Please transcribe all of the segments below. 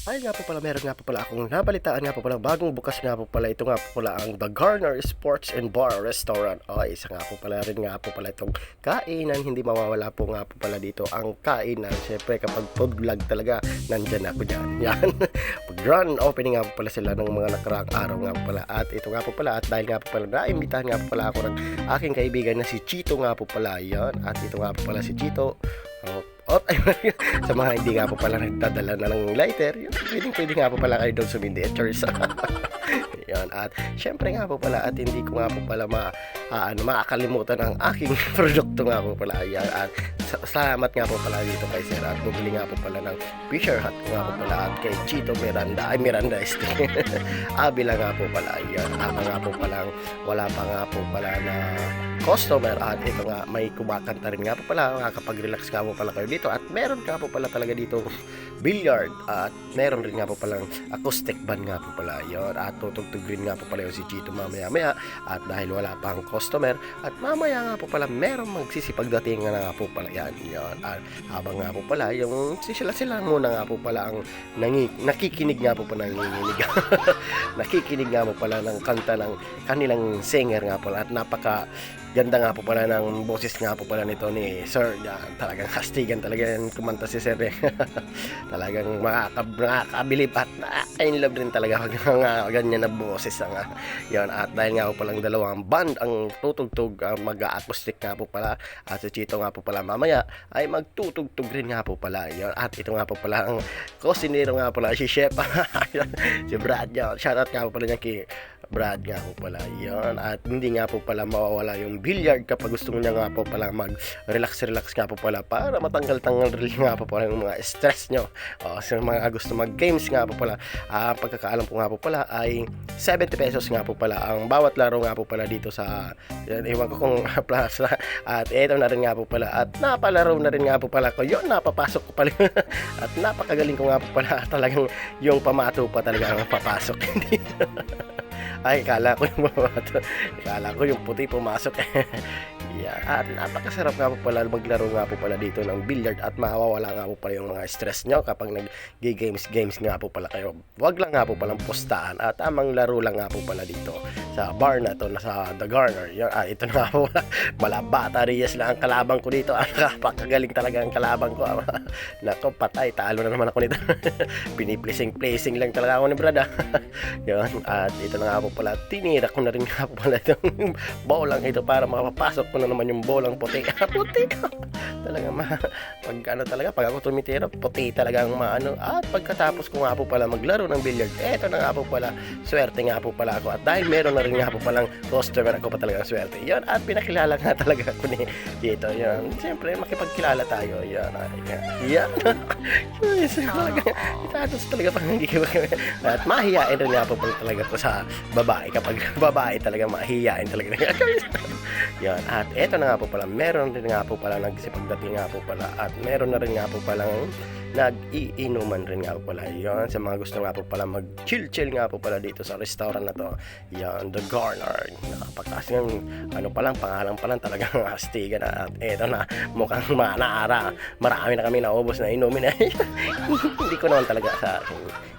Ay nga po pala, meron nga po pala akong nabalitaan nga po pala, bagong bukas nga po pala, ito nga po pala ang The Garner Sports and Bar Restaurant. Ay, isa nga po pala rin nga po pala itong kainan, hindi mawawala po nga po pala dito ang kainan. Siyempre kapag food vlog talaga, nandyan ako dyan. Yan. Pag grand opening nga po pala sila ng mga nakaraang araw nga po pala. At ito nga po pala, at dahil nga po pala, naimbitahan nga po pala ako ng aking kaibigan na si Chito nga po pala. Yan. At ito nga po pala si Chito. Sa mga hindi nga po pala nagdadala na ng lighter, yun, pwede nga po pala kayo doon sumindi at chores. Yan. At syempre nga po pala, at hindi ko nga po pala makakalimutan ang aking produkto nga po pala. Yan. At salamat nga po pala dito kay Sir, at bumili nga po pala ng Fisher Hut ko nga po pala, at kay Chito Miranda este Abila nga po pala. Yan. Ako nga po pala, wala pa nga po pala na customer, at ito nga may kumakanta rin nga po pala, makakapag-relax nga po pala kayo dito, at meron nga po pala talaga dito billiard, at meron rin nga po palang acoustic band nga po pala. Yun, at tutugtog rin nga po pala yung si Chito mamaya, at dahil wala pang customer, at mamaya nga po pala meron magsisipagdating nga po pala yan. At habang nga po pala yung sila muna nga po pala ang nakikinig nga po pala nakikinig nga po pala ng kanta ng kanilang singer nga pala, at napaka ganda nga po pala ng boses nga po pala nito ni Sir. Yan, talagang kastigan talaga yan kumanta si Sir eh. Talagang makakabilib at nakaka-inlove rin talaga pag mga ganyan na boses yan. At dahil nga po palang dalawang band ang tutugtog, mag-acoustic nga po pala, at si Chito nga po pala mamaya ay magtutugtog rin nga po pala. Yan. At ito nga po pala ang kusinero nga pala, si Chef si Brad. Yan. Shoutout nga po pala niya kay Brad nga po pala. Yan. At hindi nga po pala mawawala yung billiard kapag gusto niya nga po pala mag-relax nga po pala, para matanggal-tanggal rin nga po pala yung mga stress nyo. Sa mga gusto mag-games nga po pala, pagkakaalam ko nga po pala ay 70 pesos nga po pala ang bawat laro nga po pala dito sa, iwan ko kung plaza. At ito na rin nga po pala, at napalaro na rin nga po pala ko yun, napapasok ko pala at napakagaling ko nga po pala, talagang yung pamato pa talaga ang papasok. Ay, kala ko yung puti pumasok. Yeah. At napakasarap nga po pala maglaro nga po pala dito ng billiard, at mawawala nga po pala yung mga stress nyo kapag nag-games nga po pala kayo. Wag lang nga po palang postahan, at tamang laro lang nga po pala dito sa bar na to, na sa The Garner. Ito na nga po pala, malabata Reyes lang ang kalabang ko dito. Napakagaling talaga ang kalabang ko. Nako, patay, talo na naman ako nito. Placing lang talaga ako ni Brad. Yun. At ito na nga po pala, tinira ko na rin nga po pala itong bolang ito para makapasok ko na naman yung bolang puti. Puti talaga pag ako tumitira, puti talaga ang maano. At pagkatapos ko nga po pala maglaro ng billiard, eto na nga po pala, swerte nga po pala ako, at dahil meron na rin nga po palang customer, ako pa talaga swerte. Yan, at pinakilala nga talaga ako ni dito. Yan, siyempre makipagkilala tayo. Yan. Itatos talaga pang hindi ko. At mahihain rin nga po pala talaga ko sa babae, kapag babae talaga mahihain talaga. Yan. At eto na nga po pala, meron rin nga po pala nagsipagdating nga po pala, at meron na rin nga po palang nag-iinuman rin nga po pala. Yan, sa mga gusto nga po pala mag-chill nga po pala dito sa restaurant na to. Yan, The Garner. Napakasing pangalan pa lang talagang astigan na. At eto na, mukhang manaara. Marami na kami naubos na inumin.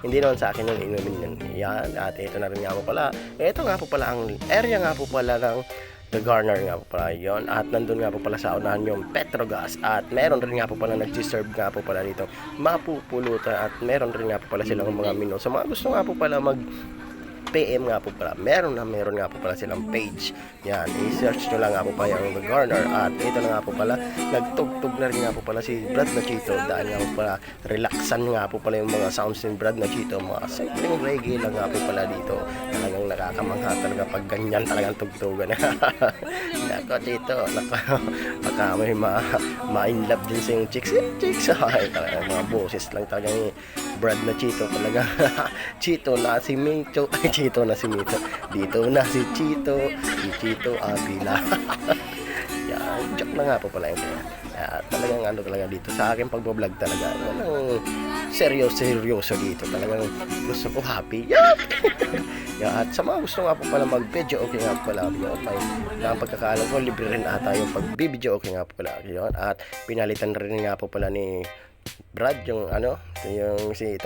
Hindi naman sa akin yung inumin yun. Yan, at eto na rin nga po pala. Eto nga po pala ang area nga po pala ng The Garner nga po pala yun. At nandun nga po pala sa unahan yung Petrogas, at meron rin nga po pala nag-serve nga po pala dito mapupulutan, at meron rin nga po pala silang mga menu. Sa mga gusto nga po pala PM nga po pala, meron nga po pala silang page. Yan, i-search nyo lang nga po pala yung The Garner. At ito na nga po pala, nagtugtog na rin nga po pala si Brad na Chito, dahil nga po pala relaxan nga po pala yung mga sounds ni Brad na Chito. Mga simpleng reggae lang nga po pala dito. Talagang nakakamangha talaga pag ganyan talagang tugtugan. Nako Chito, baka may ma-inlove din sa yung chicks. Ay, talagang mga boses lang talaga ni Brad na Chito talaga. Chito na si Mito. Ay, Chito na si Mito. Dito na si Chito Avila. Yan, joke na nga po pala yun. Talagang talaga dito sa akin pag-vlog talaga. Seryoso dito. Talagang gusto ko happy. At sa mga gusto nga po pala mag-video, okay nga po pala yun. May pagkakaalam ko, libre rin ata yung pag-video, okay nga po pala yun. At pinalitan rin nga po pala ni Brad, yung yung si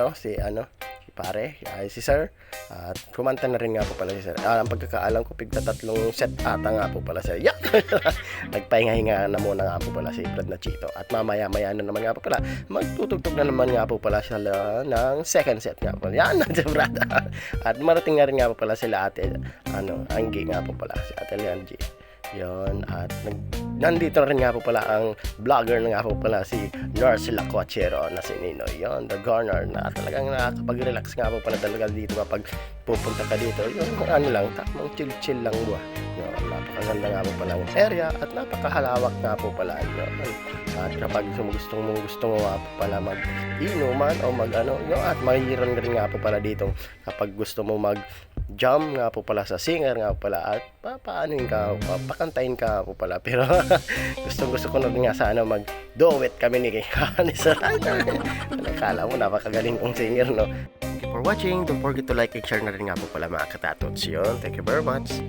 pare, ay si Sir. At kumanta na rin nga po pala si Sir. Ang pagkakaalam ko, pigta 3 set ata nga po pala Sir. Yeah! Nagpahinga-hinga na muna nga po pala si Brad na Chito. At mamaya-maya na naman nga po pala, magtutugtog na naman nga po pala sila ng second set nga po. Yan, si Brad. At marating nga rin nga po pala sila ate, Anggi nga po pala, si ate Leangie. Yon, at nandito rin nga po pala ang vlogger na nga po pala si Nurse Lacochero na si Ninoy. Yon, the Garner na talagang nakakapag-relax nga po pala talaga dito kapag pupunta ka dito. Yung lang, tamang chill-chill lang ba. Yon, napakaganda nga po pala ang area at napakahalawak nga po pala. Yon, at kapag gusto mo nga po pala mag-inuman o at mahihiran rin nga po pala dito kapag gusto mo jam nga po pala sa singer nga po pala at pakantayin ka po pala, pero gusto ko na rin nga sana mag-duet kami ni Sir. Akala mo napakagaling kong singer, no? Thank you for watching. Don't forget to like and share na rin nga po pala mga katatots yun. Thank you very much.